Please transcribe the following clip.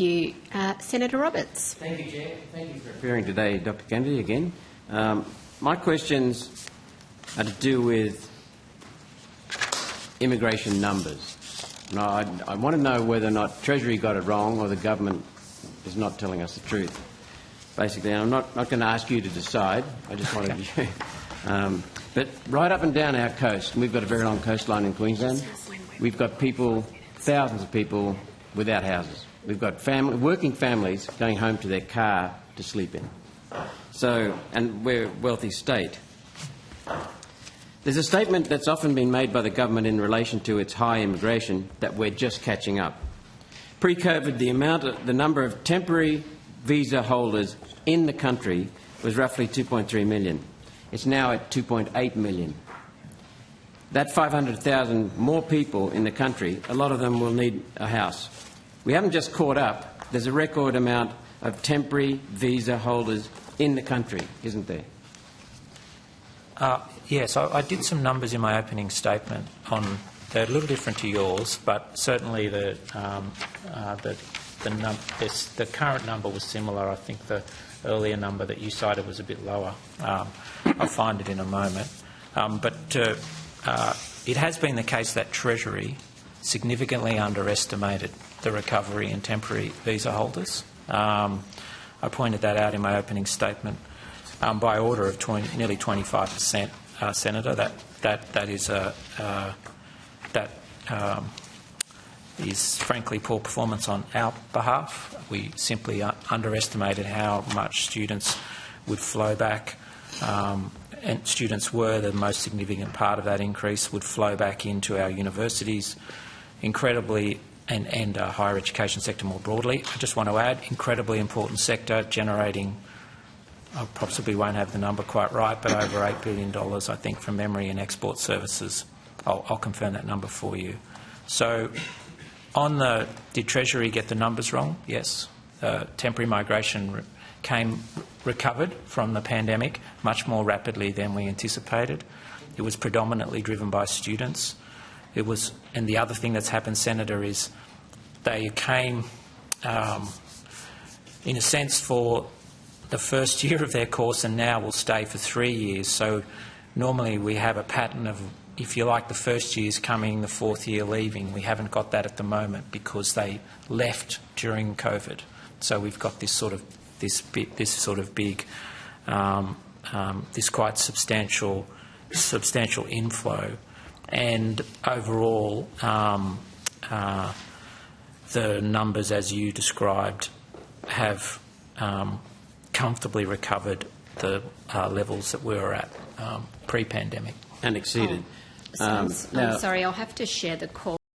you. Senator Roberts. Thank you, Chair. Thank you for appearing today, Dr Kennedy, again. My questions are to do with immigration numbers. Now, I want to know whether or not Treasury got it wrong or the government is not telling us the truth. Basically, I'm not going to ask you to decide. I just want to... but right up and down our coast, and we've got a very long coastline in Queensland, we've got people, thousands of people without houses. We've got working families going home to their car to sleep in. So, and we're a wealthy state. There's a statement that's often been made by the government in relation to its high immigration that we're just catching up. Pre-COVID, the number of temporary visa holders in the country was roughly 2.3 million. It's now at 2.8 million. That 500,000 more people in the country, a lot of them will need a house. We haven't just caught up. There's a record amount of temporary visa holders in the country, isn't there? Yes, I did some numbers in my opening statement. They're a little different to yours, but certainly the current number was similar. I think the earlier number that you cited was a bit lower. I'll find it in a moment. But it has been the case that Treasury significantly underestimated the recovery in temporary visa holders. I pointed that out in my opening statement. By order of nearly 25%, Senator. That is frankly poor performance on our behalf. We simply underestimated how much students would flow back, and students were the most significant part of that increase, would flow back into our universities, incredibly, and higher education sector more broadly. I just want to add, incredibly important sector, generating, I possibly won't have the number quite right, but over $8 billion, I think, from memory and export services. I'll confirm that number for you. So, did Treasury get the numbers wrong? Yes. Temporary migration recovered from the pandemic much more rapidly than we anticipated. It was predominantly driven by students. And the other thing that's happened, Senator, is they came, in a sense, for the first year of their course, and now will stay for 3 years. So normally we have a pattern of, if you like, the first year's coming, the fourth year leaving. We haven't got that at the moment because they left during COVID. So we've got this quite substantial inflow, and overall the numbers, as you described, have comfortably recovered the levels that we were at pre-pandemic. And exceeded. Oh. I'm sorry, I'll have to share the call.